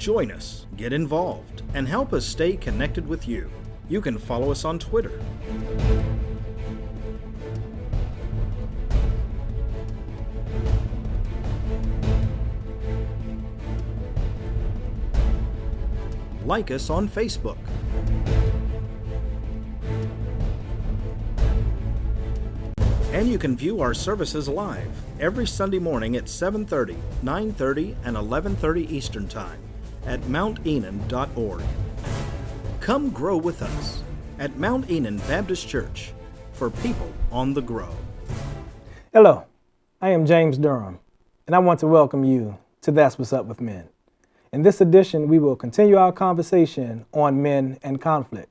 Join us, get involved, and help us stay connected with you. You can follow us on Twitter. Like us on Facebook. And you can view our services live every Sunday morning at 7:30, 9:30, and 11:30 Eastern Time at mountenon.org. Come grow with us at Mount Enon Baptist Church for people on the grow. Hello, I am James Durham, and I want to welcome you to That's What's Up with Men. In this edition, we will continue our conversation on men and conflict.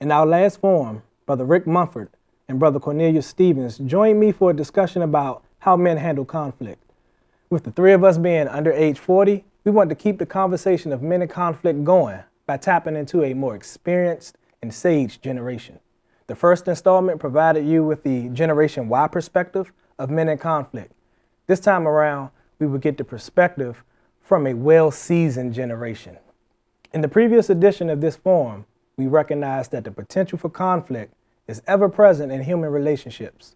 In our last forum, Brother Rick Mumford and Brother Cornelius Stevens joined me for a discussion about how men handle conflict. With the three of us being under age 40, we want to keep the conversation of men and conflict going by tapping into a more experienced and sage generation. The first installment provided you with the Generation Y perspective of men and conflict. This time around, we will get the perspective from a well-seasoned generation. In the previous edition of this forum, we recognized that the potential for conflict is ever present in human relationships.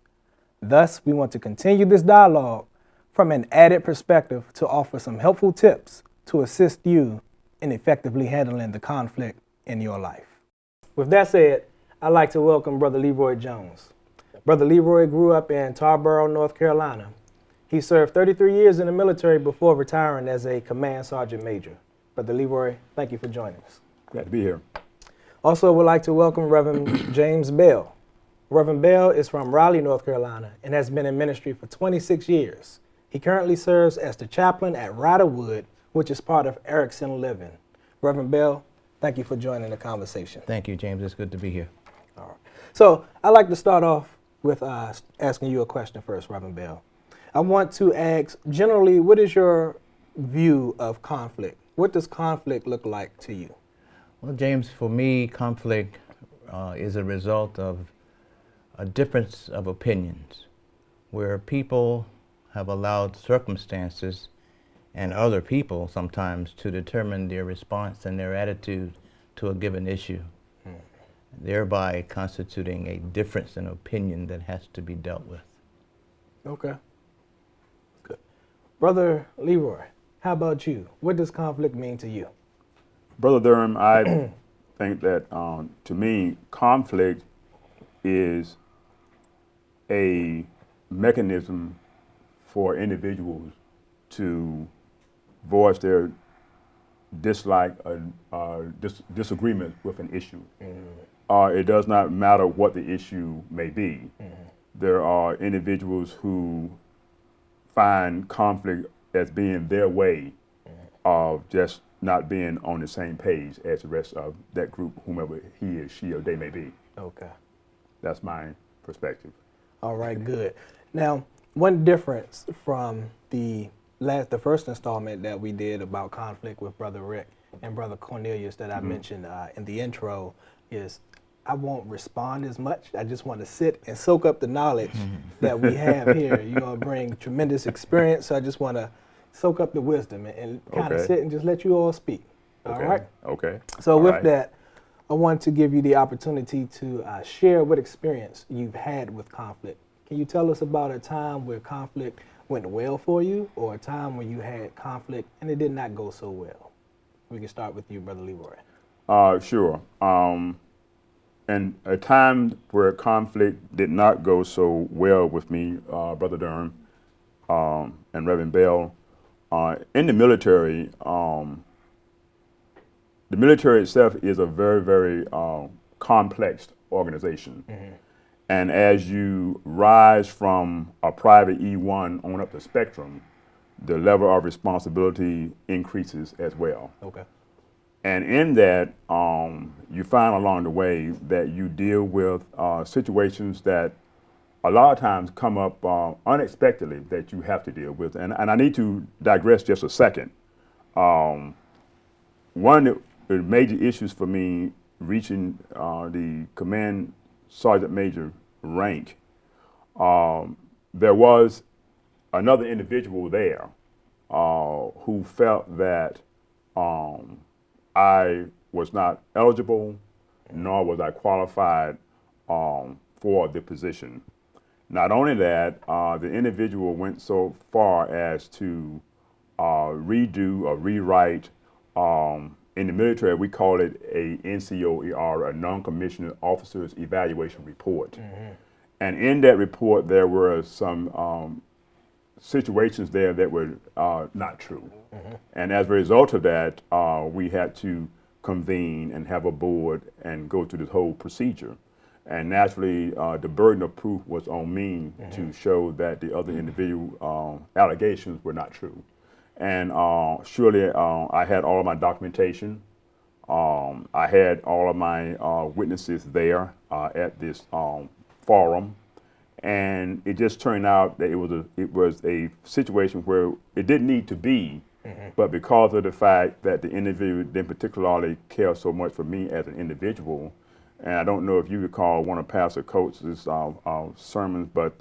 Thus, we want to continue this dialogue from an added perspective to offer some helpful tips to assist you in effectively handling the conflict in your life. With that said, I'd like to welcome Brother Leroy Jones. Brother Leroy grew up in Tarboro, North Carolina. He served 33 years in the military before retiring as a command sergeant major. Brother Leroy, thank you for joining us. Glad to be here. Also, would like to welcome Reverend James Bell. Reverend Bell is from Raleigh, North Carolina, and has been in ministry for 26 years. He currently serves as the chaplain at Riderwood, which is part of Erickson Living. Reverend Bell, thank you for joining the conversation. Thank you, James. It's good to be here. All right. So I'd like to start off with asking you a question first, Reverend Bell. I want to ask, generally, what is your view of conflict? What does conflict look like to you? Well, James, for me, conflict is a result of a difference of opinions, where people have allowed circumstances and other people sometimes to determine their response and their attitude to a given issue, thereby constituting a difference in opinion that has to be dealt with. Okay. Good. Brother Leroy, how about you? What does conflict mean to you? Brother Durham, I think that to me, conflict is a mechanism for individuals to voice their dislike or disagreement with an issue. It does not matter what the issue may be. There are individuals who find conflict as being their way of just not being on the same page as the rest of that group, whomever he is, she, or they may be. Okay. That's my perspective. All right, good. Now, one difference from the first installment that we did about conflict with Brother Rick and Brother Cornelius that I mentioned in the intro is I won't respond as much. I just want to sit and soak up the knowledge that we have here. You all bring tremendous experience, so I just want to soak up the wisdom and kind of sit and just let you all speak. All right? Okay. So with that, I want to give you the opportunity to share what experience you've had with conflict. Can you tell us about a time where conflict went well for you, or a time when you had conflict and it did not go so well? We can start with you, Brother Leroy. Sure. And a time where conflict did not go so well with me, Brother Durham and Reverend Bell, in the military itself is a very, very complex organization. And as you rise from a private E1 on up the spectrum, the level of responsibility increases as well. Okay. And in that, you find along the way that you deal with situations that a lot of times come up unexpectedly that you have to deal with. And I need to digress just a second. One of the major issues for me reaching the command sergeant major rank, there was another individual there who felt that I was not eligible, nor was I qualified for the position. Not only that, the individual went so far as to redo or rewrite, in the military we call it a NCOER, a Non-Commissioned Officers Evaluation Report. And in that report there were some situations there that were not true. And as a result of that, we had to convene and have a board and go through this whole procedure. And naturally, the burden of proof was on me to show that the other individual allegations were not true. And surely I had all of my documentation. I had all of my witnesses there at this forum. And it just turned out that it was a situation where it didn't need to be, but because of the fact that the individual didn't particularly care so much for me as an individual, and I don't know if you recall one of Pastor Coates' sermons, but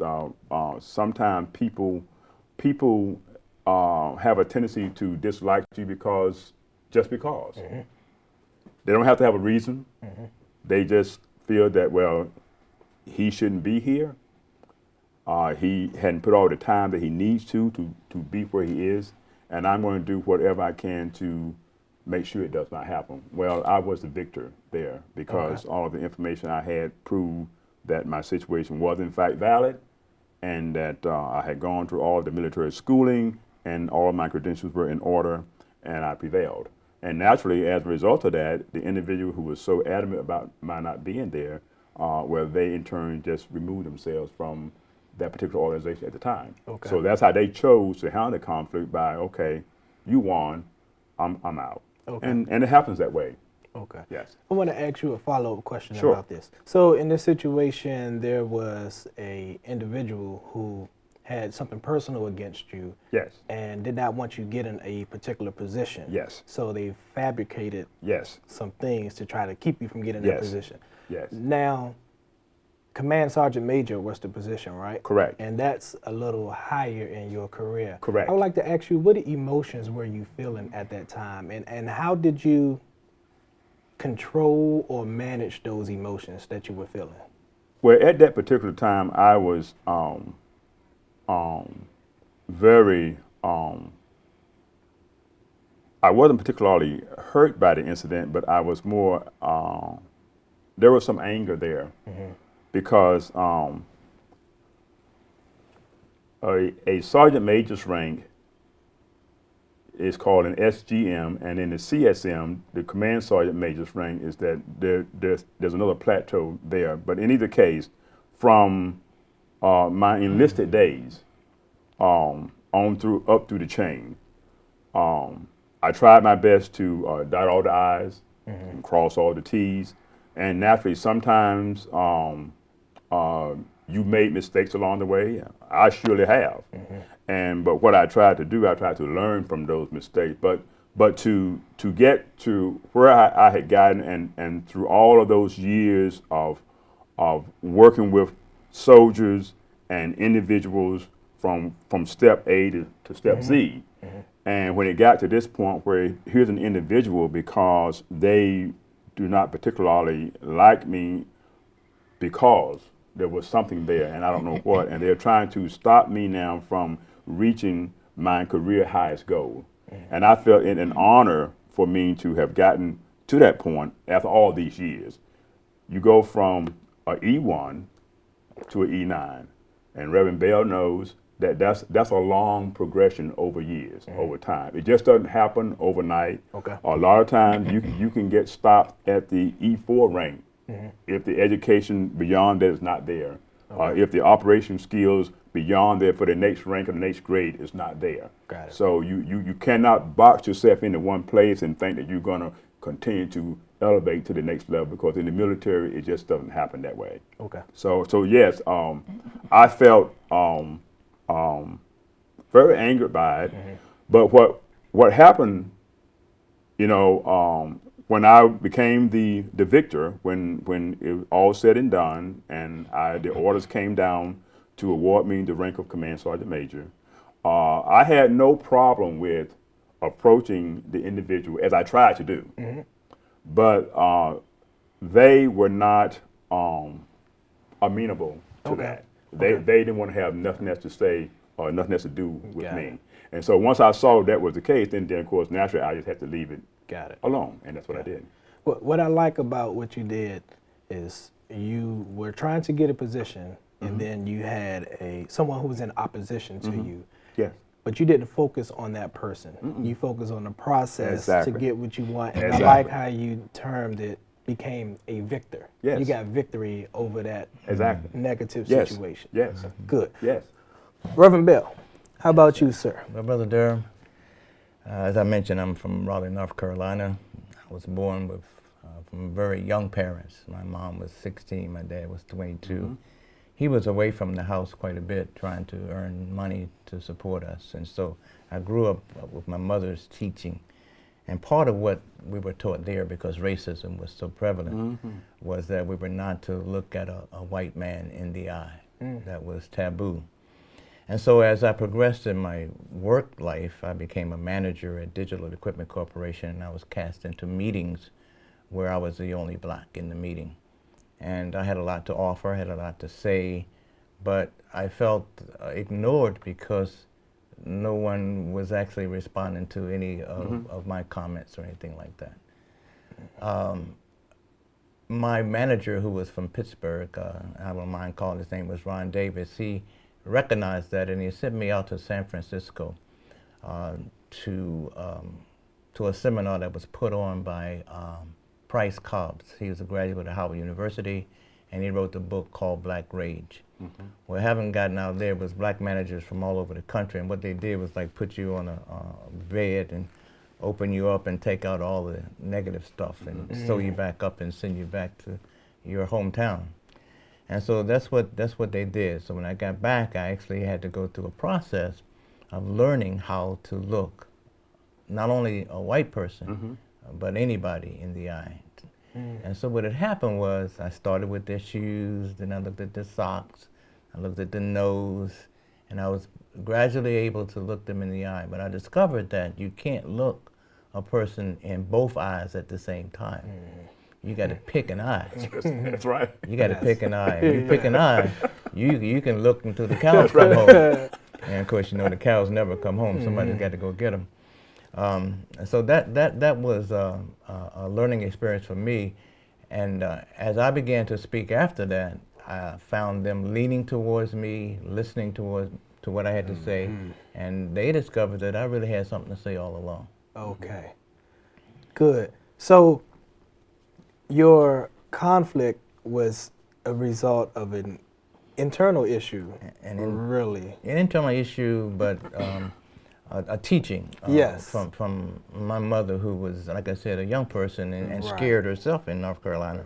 sometimes people have a tendency to dislike you just because. They don't have to have a reason. They just feel that, well, he shouldn't be here. He hadn't put all the time that he needs to be where he is, and I'm going to do whatever I can to make sure it does not happen. Well, I was the victor there because all of the information I had proved that my situation was in fact valid, and that I had gone through all the military schooling and all of my credentials were in order, and I prevailed. And naturally, as a result of that, the individual who was so adamant about my not being there, well, they in turn just removed themselves from that particular organization at the time. So that's how they chose to handle the conflict by, okay, you won, I'm out. And it happens that way. Yes. I want to ask you a follow-up question about this. So in this situation, there was a individual who had something personal against you. Yes. And did not want you to get in a particular position. Yes. So they fabricated some things to try to keep you from getting that position. Yes. Now, Command Sergeant Major was the position, right? Correct. And that's a little higher in your career. Correct. I would like to ask you, what emotions were you feeling at that time? And how did you control or manage those emotions that you were feeling? Well, at that particular time, I was very, I wasn't particularly hurt by the incident, but I was more, there was some anger there. Because a sergeant major's rank is called an SGM, and in the CSM, the command sergeant major's rank is that there's another plateau there. But in either case, from my enlisted days up through the chain, I tried my best to dot all the I's and cross all the T's, and naturally sometimes you made mistakes along the way. I surely have. But what I tried to do, I tried to learn from those mistakes. But to get to where I had gotten, and through all of those years of working with soldiers and individuals from step A to step Z, and when it got to this point where here's an individual, because they do not particularly like me because there was something there, and I don't know what, and they're trying to stop me now from reaching my career highest goal. And I felt it an honor for me to have gotten to that point after all these years. You go from an E1 to an E9, and Reverend Bell knows that that's a long progression over years, over time. It just doesn't happen overnight. A lot of times you can get stopped at the E4 rank if the education beyond that is not there, if the operation skills beyond there for the next rank or the next grade is not there. So you cannot box yourself into one place and think that you're going to continue to elevate to the next level, because in the military it just doesn't happen that way. So yes, I felt very angered by it. But what happened, you know, when I became the victor, when it was all said and done, and the orders came down to award me the rank of Command Sergeant Major, I had no problem with approaching the individual as I tried to do, but they were not amenable to that. They didn't want to have nothing else to say or nothing else to do with Got me. it. And so once I saw that was the case, then of course naturally I just had to leave it Got it. alone, and that's what I did. What I like about what you did is you were trying to get a position, and then you had someone who was in opposition to you. Yes. But you didn't focus on that person. You focused on the process Exactly. to get what you want. And Exactly. I like how you termed it, became a victor. Yes. You got victory over that Exactly. negative Yes. situation. Yes. Good. Yes. Reverend Bell, how about you, sir? Well, Brother Durham, as I mentioned, I'm from Raleigh, North Carolina. I was born with from very young parents. My mom was 16, my dad was 22. He was away from the house quite a bit, trying to earn money to support us. And so I grew up with my mother's teaching. And part of what we were taught there, because racism was so prevalent, was that we were not to look at a white man in the eye. That was taboo. And so as I progressed in my work life, I became a manager at Digital Equipment Corporation, and I was cast into meetings where I was the only black in the meeting. And I had a lot to offer, had a lot to say, but I felt ignored because no one was actually responding to any of my comments or anything like that. My manager, who was from Pittsburgh, I don't mind calling his name, was Ron Davis. He recognized that, and he sent me out to San Francisco to a seminar that was put on by Price Cobbs. He was a graduate of Howard University, and he wrote the book called Black Rage. What I haven't gotten out there was black managers from all over the country, and what they did was like put you on a bed and open you up and take out all the negative stuff and sew you back up and send you back to your hometown. And so that's what they did. So when I got back, I actually had to go through a process of learning how to look not only a white person, but anybody in the eye. And so what had happened was I started with their shoes, then I looked at their socks, I looked at the nose, and I was gradually able to look them in the eye. But I discovered that you can't look a person in both eyes at the same time. You got to pick an eye. That's right. You got to pick an eye. If you pick an eye, you can look until the cows come home. And of course, you know the cows never come home. Somebody's got to go get them. So that was a learning experience for me. And as I began to speak after that, I found them leaning towards me, listening to what I had to say, and they discovered that I really had something to say all along. Okay, good. So your conflict was a result of an internal issue, really? An internal issue, but a teaching yes. from my mother, who was, like I said, a young person and right. scared herself in North Carolina.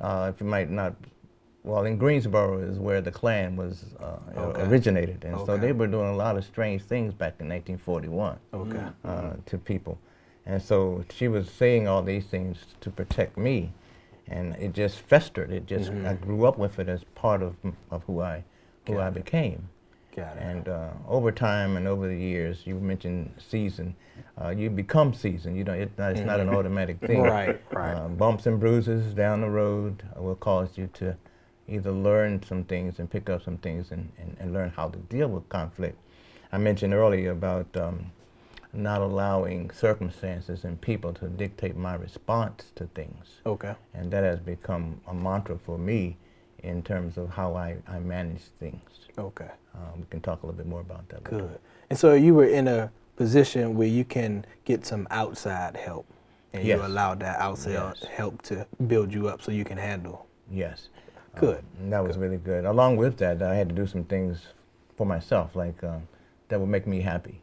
Right. If you might not, well, in Greensboro is where the Klan was originated, and so they were doing a lot of strange things back in 1941 to people. And so she was saying all these things to protect me, and it just festered. It just I grew up with it as part of who I became. Got it. And over time and over the years, you mentioned seasoned. You become seasoned. You know, it's not an automatic thing. Right. Bumps and bruises down the road will cause you to either learn some things and pick up some things and learn how to deal with conflict. I mentioned earlier about not allowing circumstances and people to dictate my response to things. Okay. And that has become a mantra for me in terms of how I manage things. Okay. We can talk a little bit more about that. Good. And so you were in a position where you can get some outside help, and you allowed that outside help to build you up so you can handle. Yes. Good. And that was really good. Along with that, I had to do some things for myself, like that would make me happy.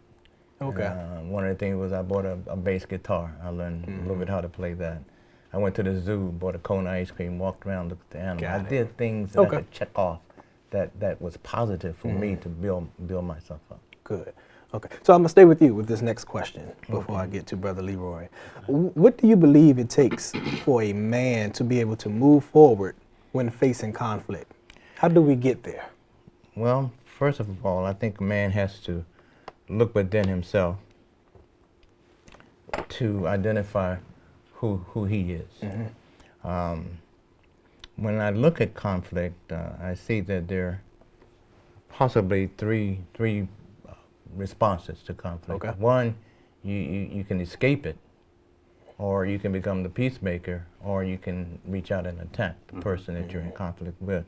Okay. One of the things was I bought a bass guitar. I learned a little bit how to play that. I went to the zoo, bought a cone of ice cream, walked around, looked at the animals. I did things that I could check off that was positive for me to build myself up. Good. Okay. So I'm going to stay with you with this next question before I get to Brother Leroy. What do you believe it takes for a man to be able to move forward when facing conflict? How do we get there? Well, first of all, I think a man has to look within himself to identify who he is. When I look at conflict, I see that there are possibly three responses to conflict. Okay. One, you can escape it, or you can become the peacemaker, or you can reach out and attack the person that you're in conflict with.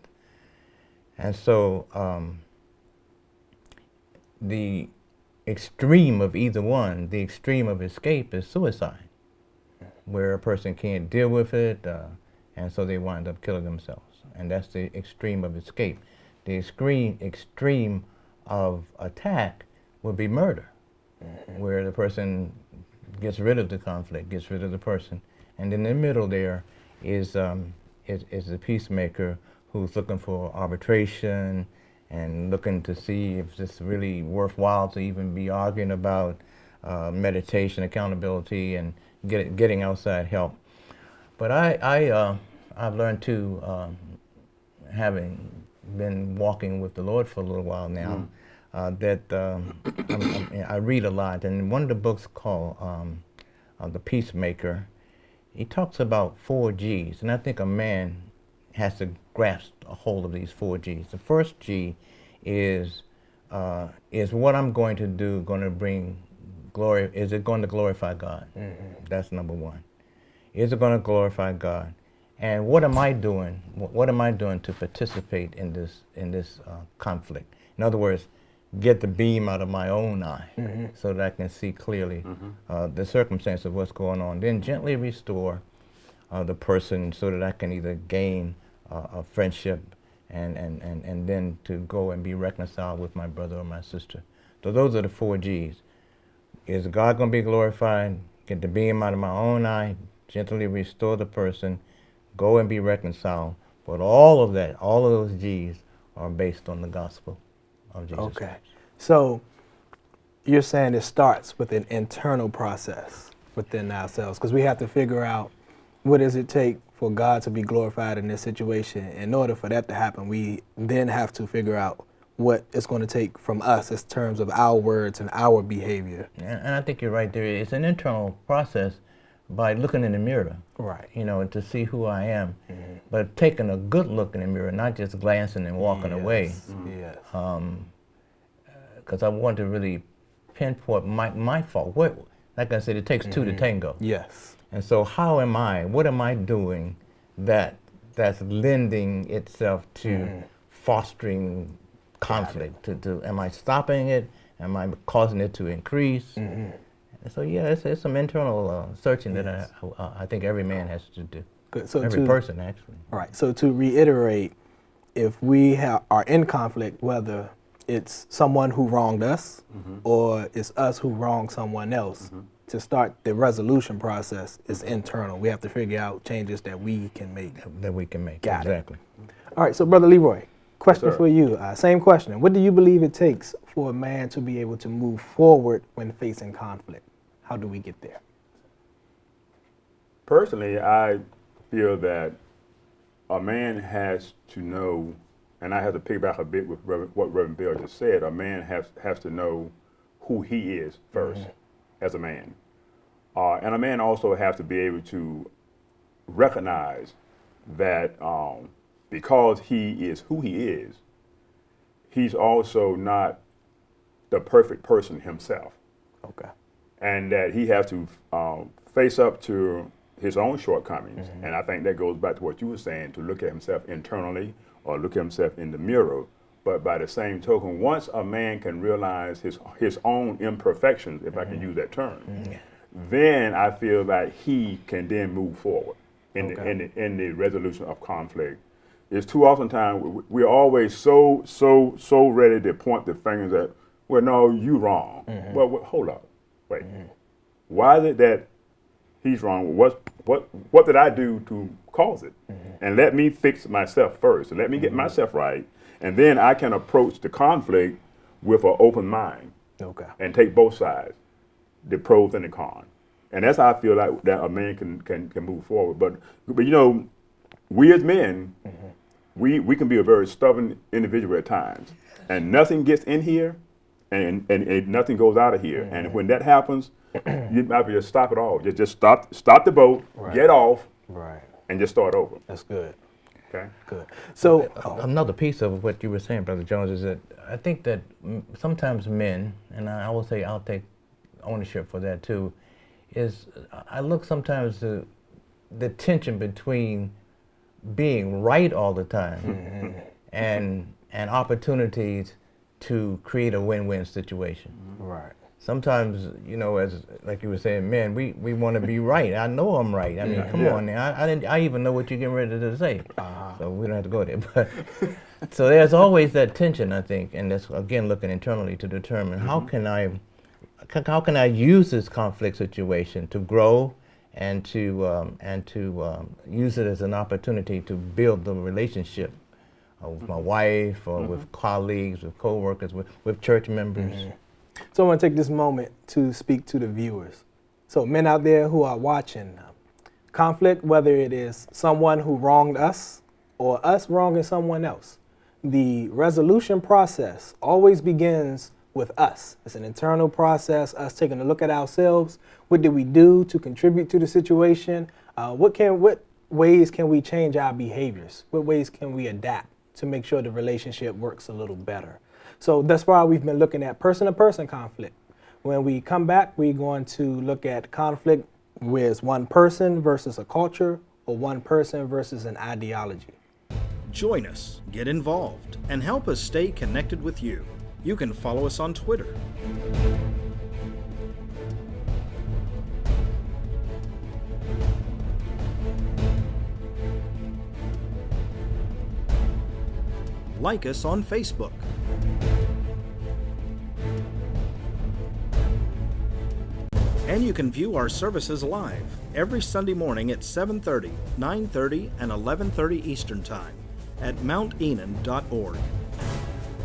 And so the extreme of either one, the extreme of escape is suicide, where a person can't deal with it, and so they wind up killing themselves. And that's the extreme of escape. The extreme of attack would be murder, where the person gets rid of the conflict, gets rid of the person. And in the middle there is the peacemaker who's looking for arbitration and looking to see if it's really worthwhile to even be arguing about meditation, accountability, and getting outside help. But I've learned to, having been walking with the Lord for a little while now, that I read a lot. And one of the books called The Peacemaker, he talks about 4 G's. And I think a man has to grasp a hold of these 4 G's. The first G is what I'm going to do going to bring glory? Is it going to glorify God? That's number 1. Is it going to glorify God? And what am I doing? What am I doing to participate in this conflict? In other words, get the beam out of my own eye so that I can see clearly the circumstance of what's going on. Then gently restore the person so that I can either gain a friendship and then to go and be reconciled with my brother or my sister. So those are the 4 G's. Is God going to be glorified? Get the beam out of my own eye, gently restore the person, go and be reconciled. But all of that, all of those G's are based on the gospel of Jesus Okay. Christ. So you're saying it starts with an internal process within ourselves, because we have to figure out what does it take for God to be glorified in this situation. In order for that to happen, we then have to figure out what it's going to take from us in terms of our words and our behavior. And I think you're right there. It's an internal process by looking in the mirror, Right. you know, to see who I am, but taking a good look in the mirror, not just glancing and walking away. Yes. Because I want to really pinpoint my fault. Like I said, it takes 2 to tango. Yes. And so what am I doing that's lending itself to fostering conflict? Am I stopping it? Am I causing it to increase? And so yeah, it's some internal searching that I think every man has to do. Good. So every person, actually. All right. So to reiterate, if we are in conflict, whether it's someone who wronged us or it's us who wronged someone else, to start the resolution process is internal. We have to figure out changes that we can make. Got exactly. It. All right. So Brother Leroy, question Yes, sir. for you. Same question. What do you believe it takes for a man to be able to move forward when facing conflict? How do we get there? Personally, I feel that a man has to know, and I have to piggyback a bit with what Reverend Bill just said, a man has to know who he is first as a man. And a man also has to be able to recognize that because he is who he is, he's also not the perfect person himself. Okay. And that he has to face up to his own shortcomings. And I think that goes back to what you were saying, to look at himself internally or look at himself in the mirror. But by the same token, once a man can realize his own imperfections, if I can use that term, then I feel that he can then move forward in the resolution of conflict. It's too often time we're always so ready to point the fingers at, well, no, you wrong. Well, hold up, wait. Why is it that he's wrong? What did I do to cause it? And let me fix myself first, and let me get myself right, and then I can approach the conflict with an open mind. Okay. And take both sides, the pros and the cons. And that's how I feel like that a man can move forward. But you know, we as men, we can be a very stubborn individual at times, and nothing gets in here and nothing goes out of here. And when that happens, you might be just stop it all. Just stop the boat, get off, Right. and just start over. That's good. Okay. Good. So, Another piece of what you were saying, Brother Jones, is that I think that sometimes men, and I will say I'll take ownership for that too, is I look sometimes to the tension between being right all the time and opportunities to create a win-win situation. right. Sometimes, you know, as like you were saying, man, we want to be right. I know I'm right. I mean, come on now. I even know what you're getting ready to say. So we don't have to go there. But so there's always that tension, I think, and that's again looking internally to determine how can I use this conflict situation to grow and to use it as an opportunity to build the relationship with my wife or with colleagues, with coworkers, with church members. So I want to take this moment to speak to the viewers. So men out there who are watching, conflict, whether it is someone who wronged us or us wronging someone else, the resolution process always begins with us. It's an internal process, us taking a look at ourselves. What did we do to contribute to the situation? What ways can we change our behaviors? What ways can we adapt to make sure the relationship works a little better? So thus far, we've been looking at person-to-person conflict. When we come back, we're going to look at conflict with one person versus a culture or one person versus an ideology. Join us, get involved, and help us stay connected with you. You can follow us on Twitter. Like us on Facebook. And you can view our services live every Sunday morning at 7:30, 9:30, and 11:30 Eastern Time at mountenon.org.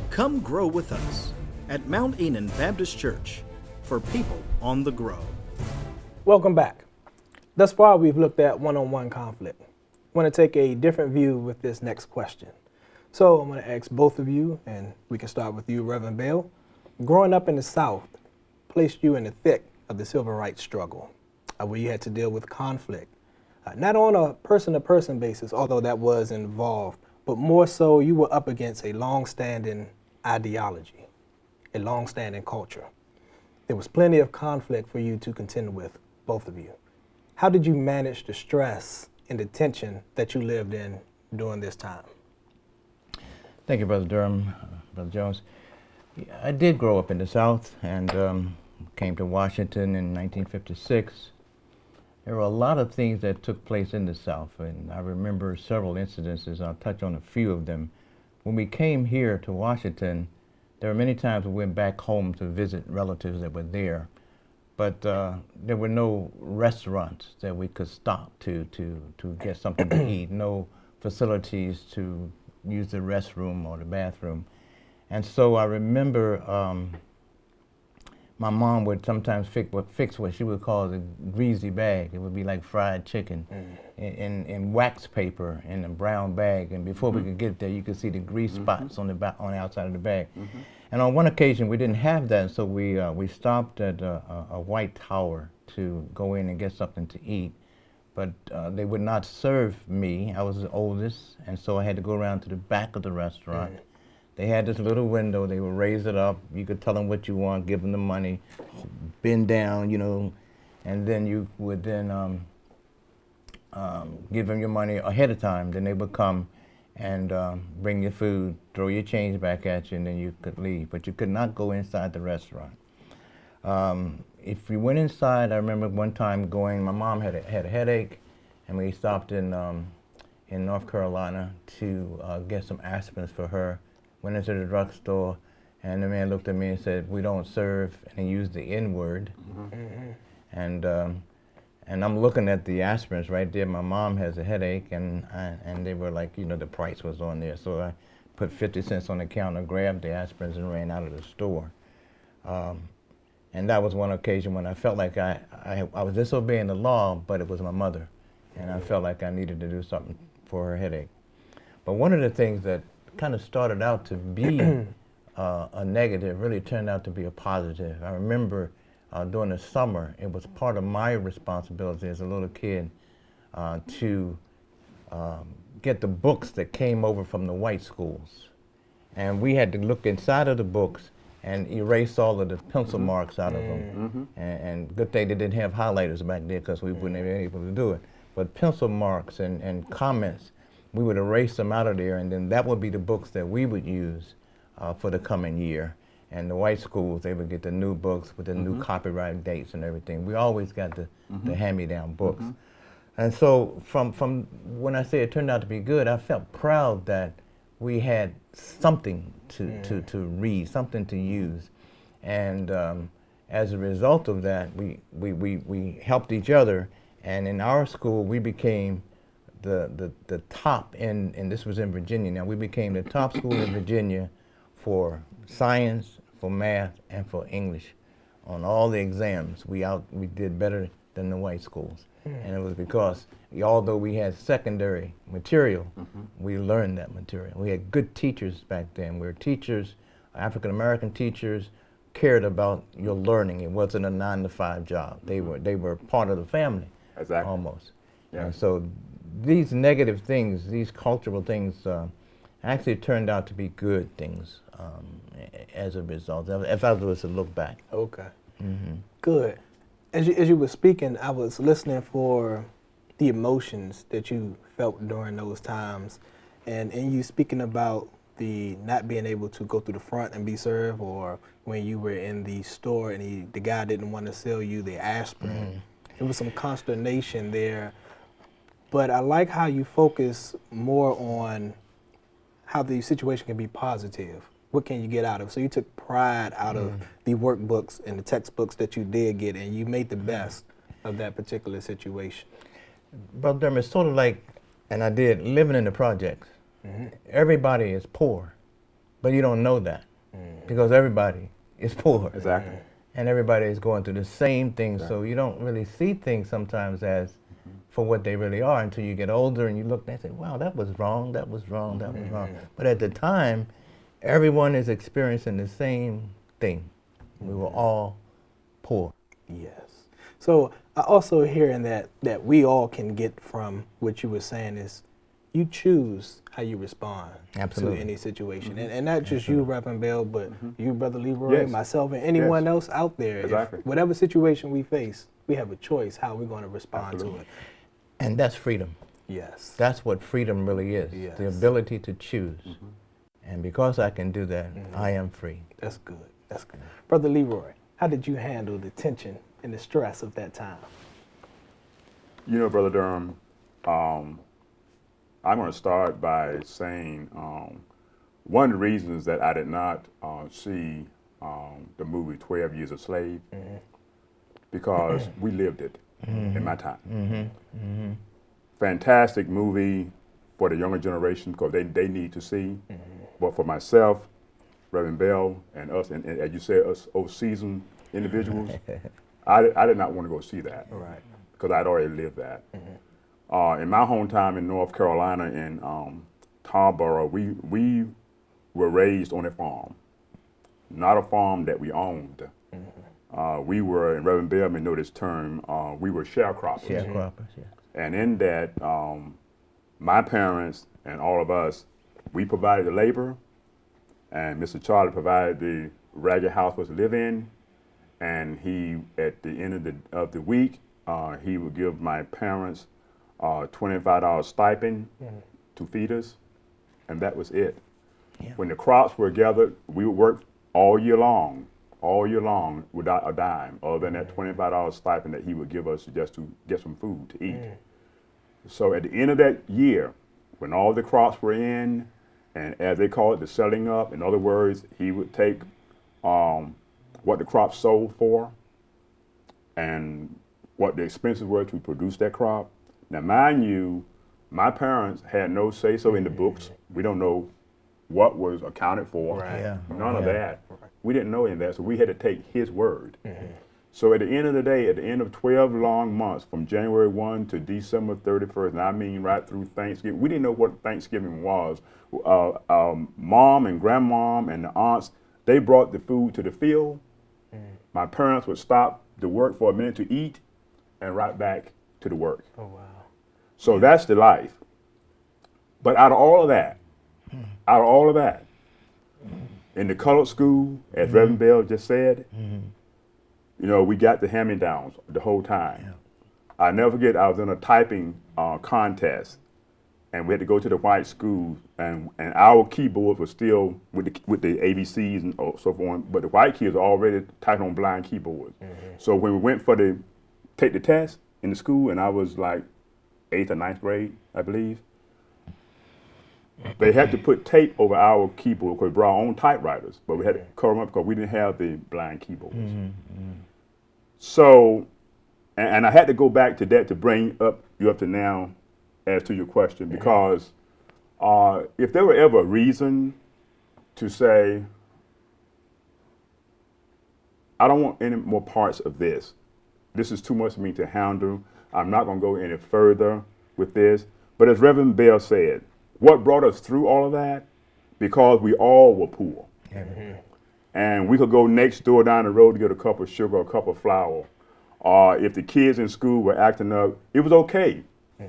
Come grow with us at Mount Enon Baptist Church for people on the grow. Welcome back. Thus far, we've looked at one-on-one conflict. I want to take a different view with this next question. So I'm going to ask both of you, and we can start with you, Reverend Bale. Growing up in the South placed you in the thick of the civil rights struggle, where you had to deal with conflict, not on a person-to-person basis, although that was involved, but more so you were up against a long-standing ideology, a long-standing culture. There was plenty of conflict for you to contend with, both of you. How did you manage the stress and the tension that you lived in during this time? Thank you, Brother Durham, Brother Jones. I did grow up in the South and came to Washington in 1956. There were a lot of things that took place in the South, and I remember several incidences. I'll touch on a few of them. When we came here to Washington, there were many times we went back home to visit relatives that were there, but there were no restaurants that we could stop to get something to eat, no facilities to use the restroom or the bathroom. And so I remember my mom would sometimes fix what she would call the greasy bag. It would be like fried chicken in wax paper in a brown bag. And before we could get there, you could see the grease spots on the outside of the bag. And on one occasion, we didn't have that, so we stopped at a White Tower to go in and get something to eat. But they would not serve me. I was the oldest, and so I had to go around to the back of the restaurant. They had this little window. They would raise it up. You could tell them what you want, give them the money, bend down, you know, and then you would then give them your money ahead of time. Then they would come and bring your food, throw your change back at you, and then you could leave. But you could not go inside the restaurant. If you went inside, I remember one time going, my mom had a headache, and we stopped in North Carolina to get some aspirins for her. Went into the drugstore, and the man looked at me and said, "We don't serve," and he used the N-word. And I'm looking at the aspirins right there. My mom has a headache, and they were like, you know, the price was on there. So I put 50 cents on the counter, grabbed the aspirins, and ran out of the store. And that was one occasion when I felt like I was disobeying the law, but it was my mother, and I felt like I needed to do something for her headache. But one of the things that kind of started out to be a negative really turned out to be a positive. I remember during the summer, it was part of my responsibility as a little kid to get the books that came over from the white schools. And we had to look inside of the books and erase all of the pencil marks out of them. And good thing they didn't have highlighters back then because we wouldn't have been able to do it. But pencil marks and comments, we would erase them out of there, and then that would be the books that we would use for the coming year. And the white schools, they would get the new books with the new copyright dates and everything. We always got the hand-me-down books. And so from when I say it turned out to be good, I felt proud that we had something to read, something to use. And as a result of that, we helped each other. And in our school, we became the top and this was in Virginia. Now, we became the top school in Virginia for science, for math, and for English. On all the exams, we did better than the white schools. And it was because, although we had secondary material, we learned that material. We had good teachers back then. We were teachers, African-American teachers, cared about your learning. It wasn't a 9-to-5 job. They were part of the family, almost. Yeah. And so these negative things, these cultural things, actually turned out to be good things as a result, if I was to look back. Okay. Good. As you were speaking, I was listening for the emotions that you felt during those times, and in you speaking about the not being able to go through the front and be served, or when you were in the store and the guy didn't want to sell you the aspirin. There was some consternation there, but I like how you focus more on how the situation can be positive. What can you get out of it? So you took pride out of the workbooks and the textbooks that you did get, and you made the best of that particular situation. Brother Dermot, it's sort of like, and I did, living in the projects. Everybody is poor, but you don't know that because everybody is poor. Exactly. And everybody is going through the same thing, so you don't really see things sometimes as for what they really are until you get older and you look and say, wow, that was wrong, that was wrong, that was wrong. But at the time, everyone is experiencing the same thing. We were all poor. Yes. So I also hearing that we all can get from what you were saying is you choose how you respond to any situation. And not just you, Reverend Bell, but you, Brother Leroy, myself, and anyone else out there. Exactly. If whatever situation we face, we have a choice how we're going to respond to it. And that's freedom. Yes. That's what freedom really is, the ability to choose. And because I can do that, I am free. That's good. That's good. Brother Leroy, how did you handle the tension and the stress of that time? You know, Brother Durham, I'm going to start by saying one of the reasons that I did not see the movie 12 Years a Slave, because we lived it in my time. Fantastic movie for the younger generation because they need to see. But for myself, Reverend Bell, and us, and as you said, us old seasoned individuals, I did not want to go see that because I'd already lived that. In my hometown in North Carolina, in Tarboro, we were raised on a farm, not a farm that we owned. We were, and Reverend Bell may know this term, we were sharecroppers. Sharecroppers, yeah. And in that, my parents and all of us, we provided the labor, and Mr. Charlie provided the ragged house for us to live in, and he, at the end of the week, he would give my parents $25 stipend to feed us, and that was it. When the crops were gathered, we would work all year long without a dime, other than that $25 stipend that he would give us just to get some food to eat. So at the end of that year, when all the crops were in, and as they call it, the selling up, in other words, he would take what the crop sold for and what the expenses were to produce that crop. Now, mind you, my parents had no say-so in the books. We don't know what was accounted for. None of that. We didn't know any of that, so we had to take his word. So at the end of the day, at the end of 12 long months, from January 1 to December 31st, and I mean right through Thanksgiving, we didn't know what Thanksgiving was. Mom and grandmom and the aunts, They brought the food to the field. My parents would stop the work for a minute to eat and right back to the work. Oh, wow. So that's the life. But out of all of that, in the colored school, as Reverend Bell just said, you know, we got the hand-me-downs the whole time. Yeah. I never forget, I was in a typing contest, and we had to go to the white school, and our keyboards were still with the ABCs and so forth, but the white kids were already typing on blind keyboards. So when we went for take the test in the school, and I was like 8th or 9th grade, I believe, they had to put tape over our keyboard because we brought our own typewriters, but we had to cover them up because we didn't have the blind keyboards. So, and I had to go back to that to bring you up to now as to your question, because if there were ever a reason to say, I don't want any more parts of this, this is too much for me to handle, I'm not going to go any further with this. But as Reverend Bell said, what brought us through all of that? Because we all were poor. And we could go next door down the road to get a cup of sugar or a cup of flour. If the kids in school were acting up, it was okay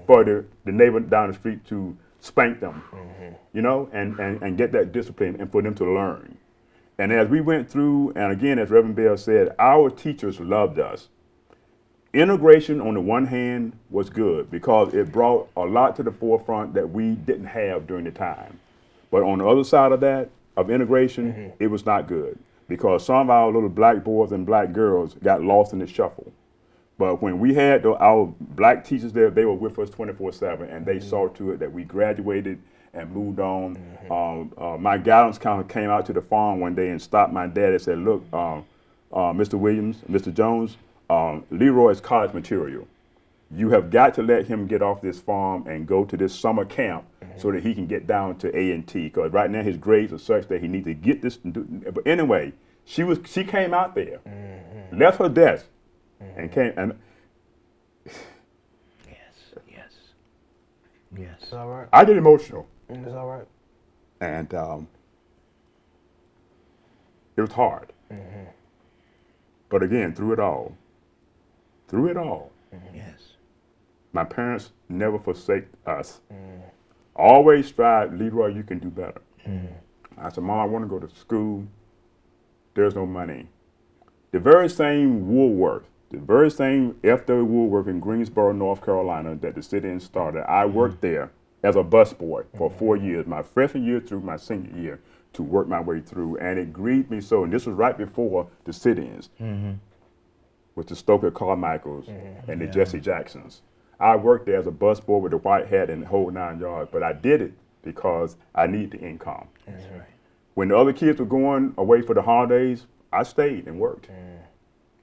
for the neighbor down the street to spank them, you know, and get that discipline and for them to learn. And as we went through, and again, as Reverend Bell said, our teachers loved us. Integration on the one hand was good because it brought a lot to the forefront that we didn't have during the time. But on the other side of that, of integration, it was not good because some of our little black boys and black girls got lost in the shuffle. But when we had our black teachers there, they were with us 24/7, and they saw to it that we graduated and moved on. My guidance counselor came out to the farm one day and stopped my dad and said, look, Mr. Williams, Mr. Jones, Leroy is college material. You have got to let him get off this farm and go to this summer camp so that he can get down to A&T, because right now his grades are such that he needs to get this. But anyway, she came out there, left her desk, and came and. Yes. It's all right. I get emotional. It's all right. And it was hard. But again, through it all, Yes. my parents never forsake us. Always strive, Leroy, you can do better. I said, Mom, I want to go to school. There's no money. The very same Woolworth, the very same F.W. Woolworth in Greensboro, North Carolina that the sit-in started, I worked there as a busboy for 4 years, my freshman year through my senior year, to work my way through. And it grieved me so, and this was right before the sit-ins, with the Stoker Carmichaels and the Jesse Jacksons. I worked there as a busboy with a white hat and the whole 9 yards, but I did it because I need the income. That's right. When the other kids were going away for the holidays, I stayed and worked.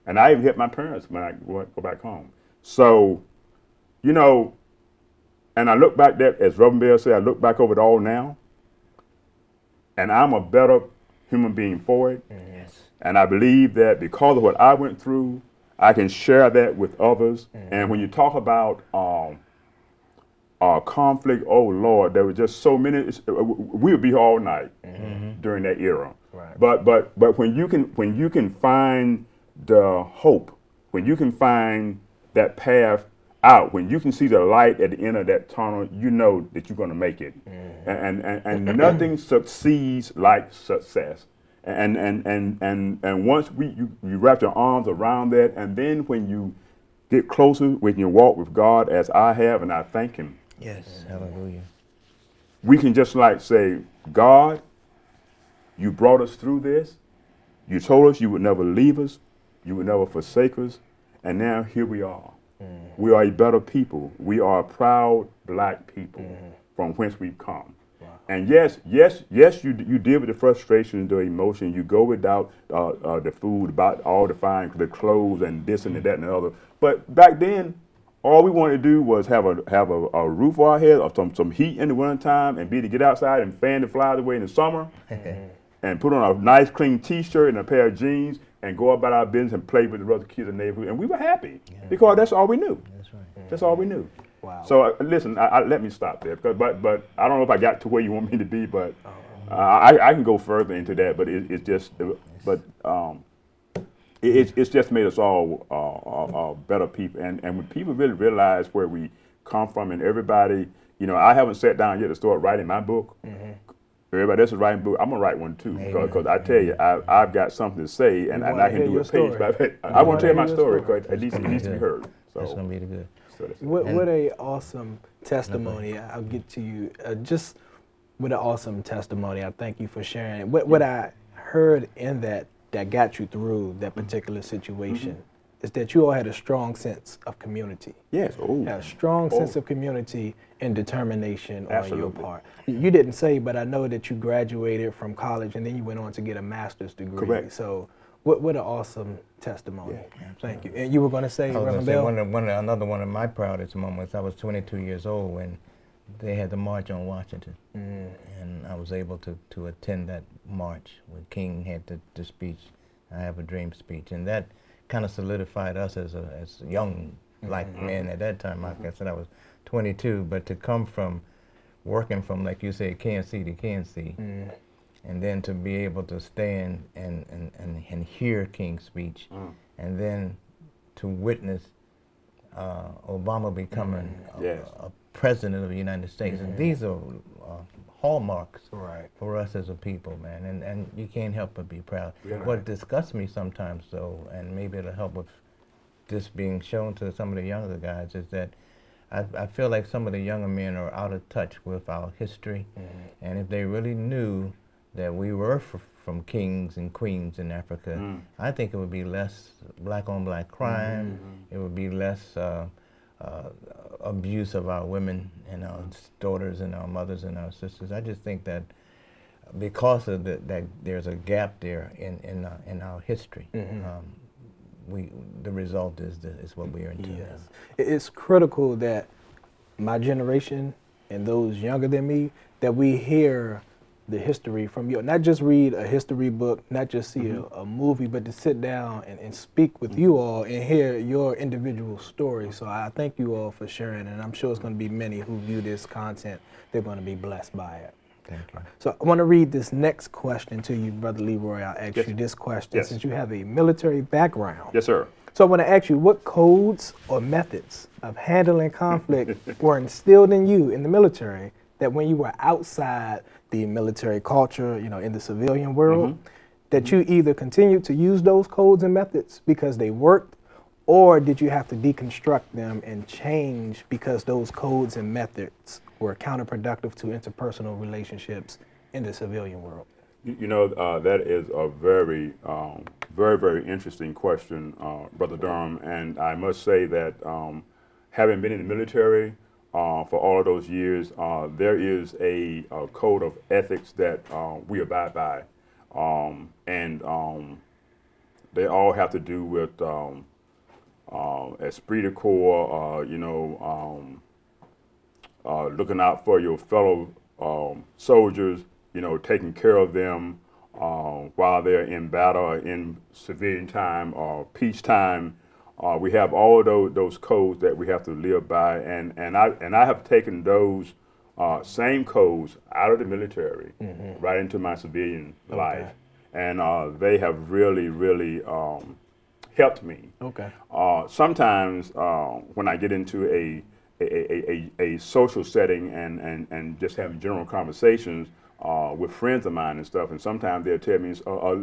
And I even hit my parents when I go back home. So, you know, and I look back there, as Reverend Bell said, I look back over it all now, and I'm a better human being for it. Yes. And I believe that because of what I went through, I can share that with others. And when you talk about conflict, oh Lord, there were just so many. We would be here all night during that era. Right. But when you can find the hope, when you can find that path out, when you can see the light at the end of that tunnel, you know that you're going to make it. And nothing succeeds like success. And once you wrap your arms around that, and then when you get closer, when you walk with God, as I have, and I thank Him. Yes. Hallelujah. We can just like say, God, you brought us through this. You told us you would never leave us. You would never forsake us. And now here we are. We are a better people. We are a proud black people from whence we've come. And yes, you deal with the frustration, the emotion. You go without the food, about all the clothes and this and that and the other. But back then, all we wanted to do was have a roof over our head, or some heat in the wintertime, and be to get outside and fan the flies away in the summer, and put on a nice clean T-shirt and a pair of jeans, and go about our business and play with the other kids in the neighborhood. And we were happy because that's all we knew. That's right. That's all we knew. Wow. So listen, let me stop there, but I don't know if I got to where you want me to be, but I can go further into that, but it's just made us all better people. And when people really realize where we come from, and everybody, I haven't sat down yet to start writing my book. Everybody else is writing a book. I'm gonna write one too, because I tell you, I've got something to say, and I can do it page by page. I want to tell my story because it needs to be heard. So That's gonna be the good. What a awesome testimony. I'll get to you. Just what an awesome testimony. I thank you for sharing it. What I heard in that got you through that particular situation is that you all had a strong sense of community. Yes. A strong sense of community and determination on your part. You didn't say, but I know that you graduated from college and then you went on to get a master's degree. Correct. So what an awesome testimony. Yeah. Thank you. And you were going to say, Reverend Bell? Another one of my proudest moments, I was 22 years old when they had the March on Washington. And I was able to attend that march when King had the speech, I Have a Dream speech. And that kind of solidified us as young black men at that time. Like I said, I was 22, but to come from working from, like you said, KNC to KNC, and then to be able to stand and hear King's speech, and then to witness Obama becoming a president of the United States. And these are hallmarks for us as a people, man, and you can't help but be proud. What disgusts me sometimes, though, and maybe it'll help with this being shown to some of the younger guys, is that I feel like some of the younger men are out of touch with our history, and if they really knew that we were from kings and queens in Africa, I think it would be less black-on-black crime, it would be less abuse of our women and our daughters and our mothers and our sisters. I just think that because of that there's a gap there in our history. The result is what we are into. Yes. It's critical that my generation and those younger than me, that we hear the history from you. Not just read a history book, not just see a movie, but to sit down and speak with you all and hear your individual story. So I thank you all for sharing, and I'm sure it's going to be many who view this content, they're going to be blessed by it. Thank you. So I want to read this next question to you, Brother Leroy. I'll ask you this question since you have a military background. Yes, sir. So I want to ask you, what codes or methods of handling conflict were instilled in you in the military that when you were outside the military culture, in the civilian world, that you either continued to use those codes and methods because they worked, or did you have to deconstruct them and change because those codes and methods were counterproductive to interpersonal relationships in the civilian world? That is a very, very interesting question, Brother Durham. And I must say that having been in the military for all of those years, there is a code of ethics that we abide by. And they all have to do with esprit de corps, looking out for your fellow soldiers, taking care of them while they're in battle, in civilian time or peace time. We have all of those codes that we have to live by, and I have taken those same codes out of the military right into my civilian life, and they have really helped me. Sometimes when I get into a social setting and just having general conversations with friends of mine and stuff, and sometimes they'll tell me,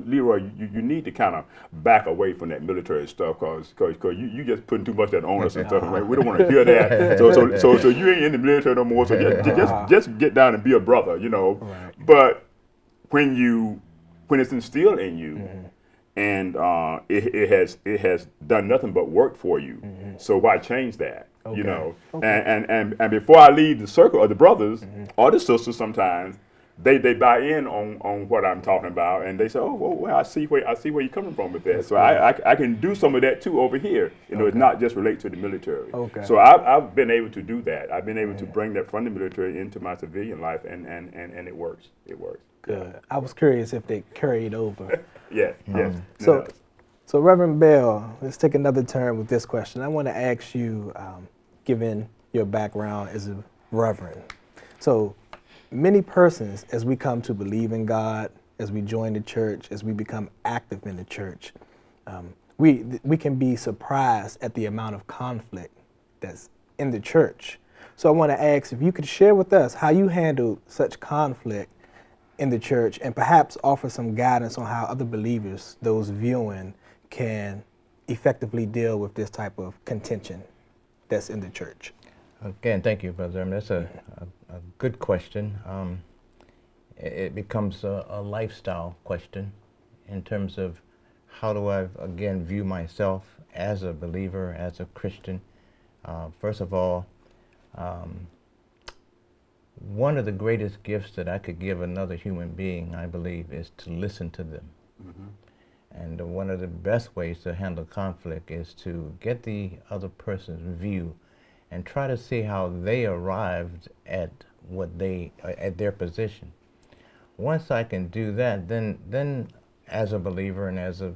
Leroy, you need to kind of back away from that military stuff because you just putting too much of that on us and stuff. Like, we don't want to hear that. So you ain't in the military no more. So just get down and be a brother, But when it's instilled in you, and it has done nothing but work for you, so why change that? And before I leave the circle of the brothers or the sisters, sometimes they buy in on what I'm talking about, and they say, oh, well, I see where you're coming from with that. So I can do some of that too over here. It's not just relate to the military. So I've been able to do that. I've been able to bring that from the military into my civilian life, and it works. It works. Good. I was curious if they carried over. Yes. So Reverend Bell, let's take another turn with this question. I want to ask you, given your background as a reverend, so many persons, as we come to believe in God, as we join the church, as we become active in the church, we can be surprised at the amount of conflict that's in the church. So I want to ask if you could share with us how you handle such conflict in the church, and perhaps offer some guidance on how other believers, those viewing, can effectively deal with this type of contention that's in the church. Again, thank you, Brother. That's a good question. It becomes a lifestyle question in terms of how do I, again, view myself as a believer, as a Christian. First of all, one of the greatest gifts that I could give another human being, I believe, is to listen to them. And one of the best ways to handle conflict is to get the other person's view and try to see how they arrived at at their position. Once I can do that, then as a believer and as a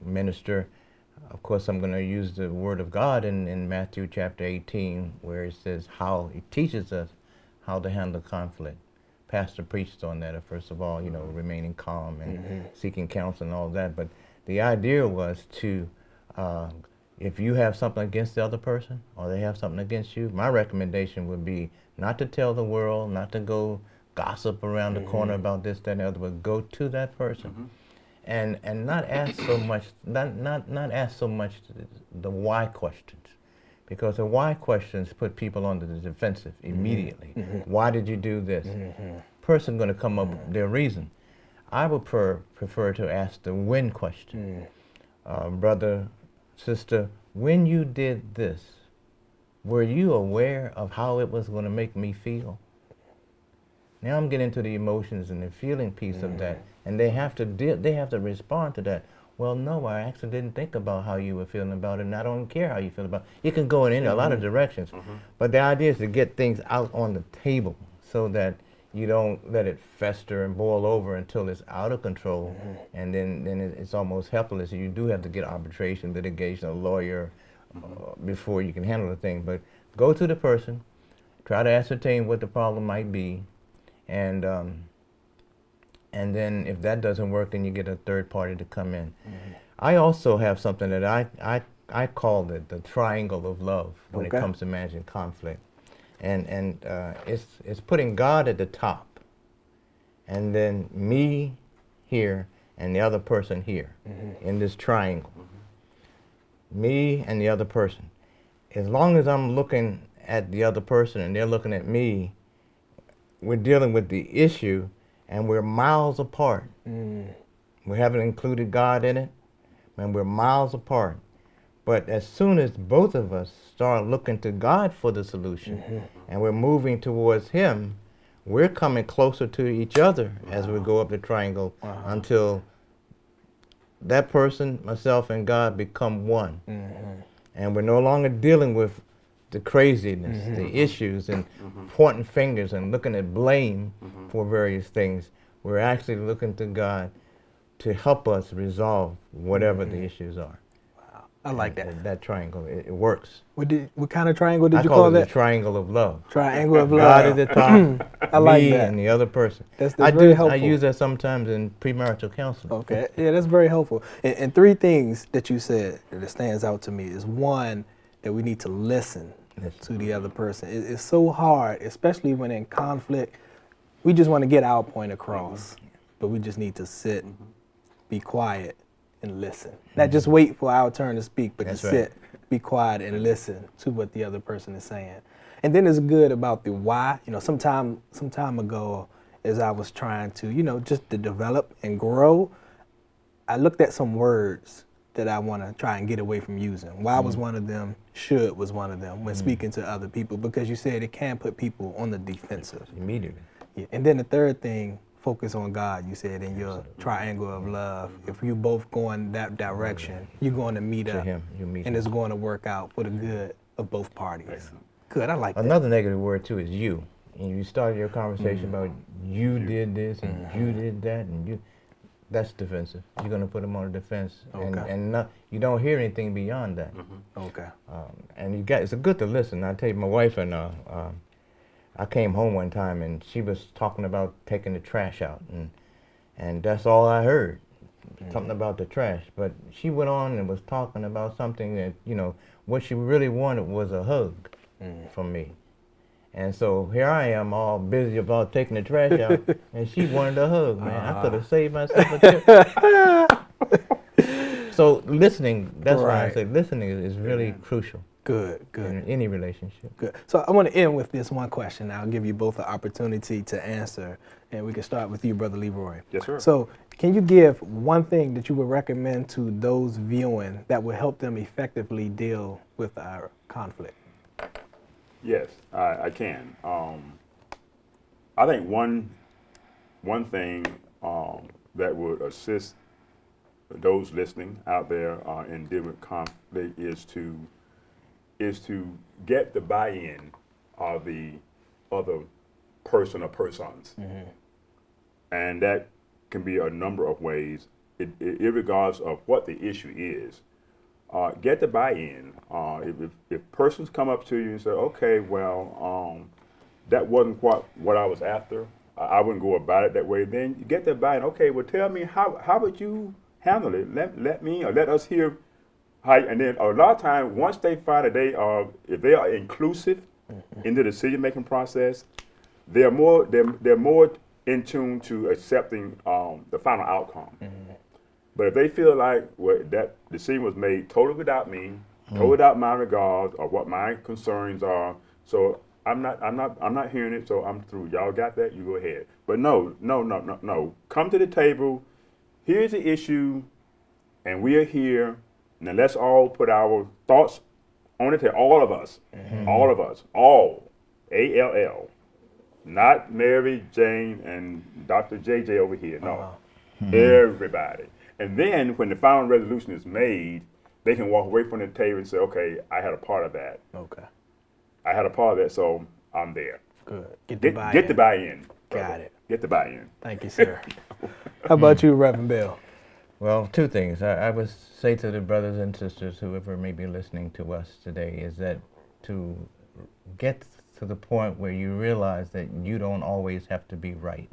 minister, of course, I'm going to use the Word of God in Matthew chapter 18, where it says how it teaches us how to handle conflict. Pastor preached on that, first of all, remaining calm and seeking counsel and all that. But the idea was to, if you have something against the other person or they have something against you, my recommendation would be not to tell the world, not to go gossip around the corner about this, that, and the other, but go to that person. And not ask so much, not ask so much the why questions, because the why questions put people on the defensive immediately. Why did you do this? Person going to come up with their reason. I would prefer to ask the when question. Brother, sister, when you did this, were you aware of how it was going to make me feel? Now I'm getting into the emotions and the feeling piece of that, and they have to respond to that. Well, no, I actually didn't think about how you were feeling about it, and I don't care how you feel about it. You can go in a lot of directions, but the idea is to get things out on the table so that you don't let it fester and boil over until it's out of control, and then it's almost helpless. You do have to get arbitration, litigation, a lawyer before you can handle the thing. But go to the person, try to ascertain what the problem might be, and then if that doesn't work, then you get a third party to come in. I also have something that I call it the triangle of love when it comes to managing conflict. And it's putting God at the top, and then me here and the other person here in this triangle. Me and the other person. As long as I'm looking at the other person and they're looking at me, we're dealing with the issue and we're miles apart. We haven't included God in it, and we're miles apart. But as soon as both of us start looking to God for the solution and we're moving towards Him, we're coming closer to each other as we go up the triangle until that person, myself, and God become one. And we're no longer dealing with the craziness, the issues, and pointing fingers and looking at blame for various things. We're actually looking to God to help us resolve whatever the issues are. I like that. That triangle, it works. What kind of triangle did you call call it that? The triangle of love. Triangle of love. God at the top, I like me that. and the other person. That's very helpful. I use that sometimes in premarital counseling. Okay, yeah, that's very helpful. And three things that you said that stands out to me is, one, that we need to listen to the other person. It's so hard, especially when in conflict. We just want to get our point across, but we just need to sit, be quiet, and listen. Not just wait for our turn to speak, but just sit, be quiet, and listen to what the other person is saying. And then it's good about the why. Some time ago, as I was trying to, just to develop and grow, I looked at some words that I want to try and get away from using. Why was one of them, should was one of them when speaking to other people, because you said it can put people on the defensive. Immediately. Yeah. And then the third thing, focus on God, you said, in your triangle of love. If you both go in that direction, you're going to meet up, and it's going to work out for the good of both parties. Good, I like that. Another negative word too is you. And you started your conversation about you did this and you did that, and that's defensive. You're going to put them on the defense, and you don't hear anything beyond that. Okay. And it's good to listen. I tell you, my wife and I came home one time and she was talking about taking the trash out, and that's all I heard, something about the trash. But she went on and was talking about something that, you know, what she really wanted was a hug from me. And so here I am all busy about taking the trash out, and she wanted a hug, man. I could have saved myself a trip. So listening, that's why I say listening is really crucial. Good. In any relationship. Good. So I want to end with this one question. I'll give you both an opportunity to answer, and we can start with you, Brother Leroy. Yes, sir. So can you give one thing that you would recommend to those viewing that would help them effectively deal with our conflict? Yes, I can. I think one thing that would assist those listening out there in dealing with conflict is to get the buy-in of the other person or persons, and that can be a number of ways. Irregardless of what the issue is. Get the buy-in. If persons come up to you and say, okay, well, that wasn't what I was after, I wouldn't go about it that way, then you get the buy-in. Okay, well, tell me, how would you handle it? Let me, or let us hear how, and then a lot of times, once they find that if they are inclusive in the decision-making process, they're more in tune to accepting the final outcome. But if they feel like that decision was made totally without me, totally without my regards or what my concerns are, so I'm not hearing it, so I'm through. Y'all got that? You go ahead. But no. Come to the table. Here's the issue, and we are here. Now let's all put our thoughts on it. All of us, all, A-L-L, not Mary, Jane, and Dr. J.J. over here. No, everybody. And then when the final resolution is made, they can walk away from the table and say, okay, I had a part of that. Okay. I had a part of that, so I'm there. Good. Get the buy-in. Got it. Get the buy-in. Thank you, sir. How about you, Reverend Bill? Well, two things. I would say to the brothers and sisters, whoever may be listening to us today, is that to get to the point where you realize that you don't always have to be right.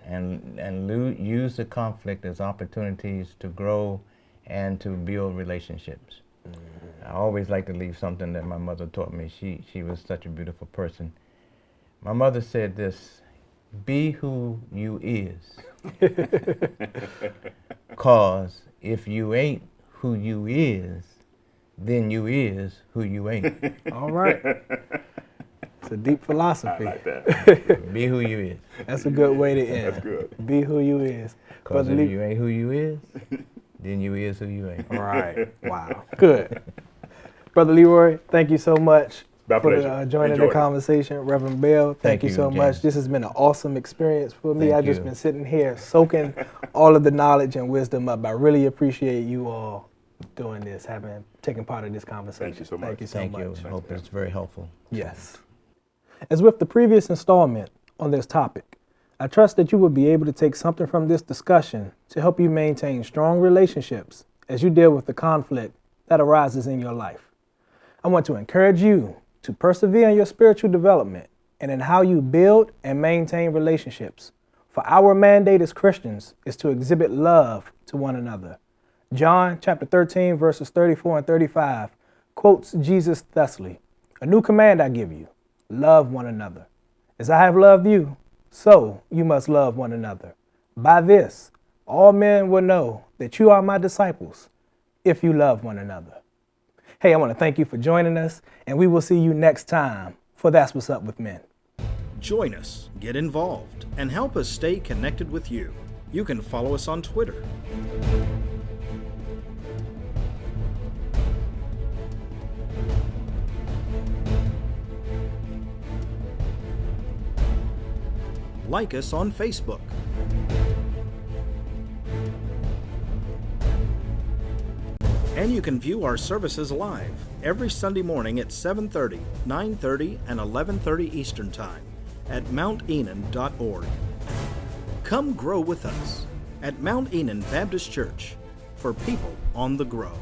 And use the conflict as opportunities to grow and to build relationships. I always like to leave something that my mother taught me. She was such a beautiful person. My mother said this: be who you is. 'Cause if you ain't who you is, then you is who you ain't. All right. It's a deep philosophy. I like that. Be who you is. That's a good way to end. That's good. Be who you is. Because if you ain't who you is, then you is who you ain't. All right. Wow. Good. Brother Leroy, thank you so much for joining the conversation. Reverend Bell, thank you so much. This has been an awesome experience for me. I've just been sitting here soaking all of the knowledge and wisdom up. I really appreciate you all doing this, taking part in this conversation. Thank you so much. Thank you so much. I hope it's very helpful. Yes. As with the previous installment on this topic, I trust that you will be able to take something from this discussion to help you maintain strong relationships as you deal with the conflict that arises in your life. I want to encourage you to persevere in your spiritual development and in how you build and maintain relationships. For our mandate as Christians is to exhibit love to one another. John chapter 13, verses 34 and 35 quotes Jesus thusly: "A new command I give you, love one another. As I have loved you, so you must love one another. By this, all men will know that you are my disciples, if you love one another." Hey, I want to thank you for joining us, and we will see you next time for That's What's Up with Men. Join us, get involved, and help us stay connected with you. You can follow us on Twitter. Like us on Facebook. And you can view our services live every Sunday morning at 7:30, 9:30, and 11:30 Eastern Time at mountenon.org. Come grow with us at Mount Enon Baptist Church for people on the grow.